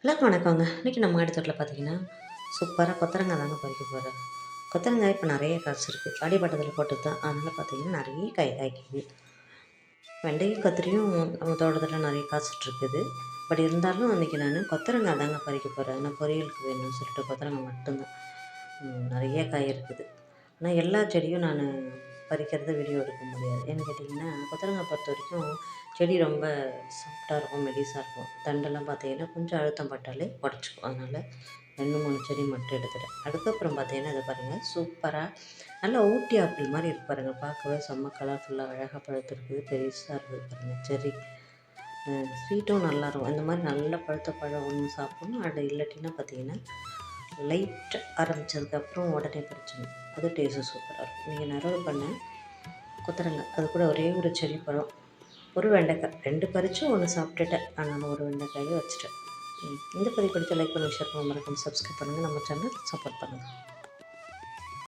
எல்லாருக்கும் வணக்கங்க. இன்றைக்கி நம்ம மாடித்தோட்டத்தில் பார்த்தீங்கன்னா, சூப்பராக கொத்தரங்காய் தாங்க பறிக்க போகிறேன். கொத்தரங்காய் இப்போ நிறைய காய்ச்சிருக்கு. அடிப்பட்டத்தில் போட்டு தான். அதனால் பார்த்தீங்கன்னா நிறைய காய் காய்க்குது. வெண்டையும் கத்திரியும் நம்ம தோட்டத்தில் நிறைய காய்ச்சிட்ருக்குது. பட் இருந்தாலும் அன்றைக்கி நான் கொத்தரங்காய் தாங்க பறிக்க போகிறேன். ஏன்னா பொரியலுக்கு வேணும்னு சொல்லிட்டு கொத்தரங்காய் மட்டும்தான். நிறைய காய் இருக்குது. ஆனால் எல்லா செடியும் நான் பறிக்கிறத வீடியோ எடுக்க முடியாது. ஏன்னு கேட்டிங்கன்னா, கொத்தரங்காய் பொறுத்த வரைக்கும் செடி ரொம்ப சாஃப்டாக இருக்கும், மெலிசாக இருக்கும். தண்டெல்லாம் பார்த்தீங்கன்னா கொஞ்சம் அழுத்தம் பட்டாலே உடச்சிக்கும். அதனால் 2, 3 செடி மட்டும் எடுத்துட்டேன். அதுக்கப்புறம் பார்த்தீங்கன்னா இதை பாருங்கள், சூப்பராக நல்லா ஊட்டி ஆப்பிள் மாதிரி இருக்கு பாருங்கள். பார்க்கவே செம்ம கலர்ஃபுல்லாக அழகாக பழுத்துருக்குது. பெருசாக இருக்குது பாருங்கள் செர்ரி. ஸ்வீட்டும் நல்லாயிருக்கும். இந்த மாதிரி நல்ல பழுத்த பழம் ஒன்று சாப்பிட்ணும். அது இல்லாட்டின்னா பார்த்தீங்கன்னா லைட்டாக ஆரம்பித்ததுக்கப்புறம் உடனே பறிச்சிடணும். அது டேஸ்ட்டு சூப்பராக இருக்கும். நீங்கள் நறுவல் பண்ண கொத்தரங்காய், அது கூட ஒரே ஒரு செர்ரி பழம், ஒரு வெண்டைக்காய், 2 பறித்து 1 சாப்பிட்டுட்டேன். ஆனாலும் ஒரு வெண்டைக்காயை வச்சுட்டேன். இந்த பதிவு பிடிச்ச லைக் பண்ணி ஷேர் பண்ண மறக்காம சப்ஸ்கிரைப் பண்ணுங்கள். நம்ம சேனல் சப்போர்ட் பண்ணுங்கள்.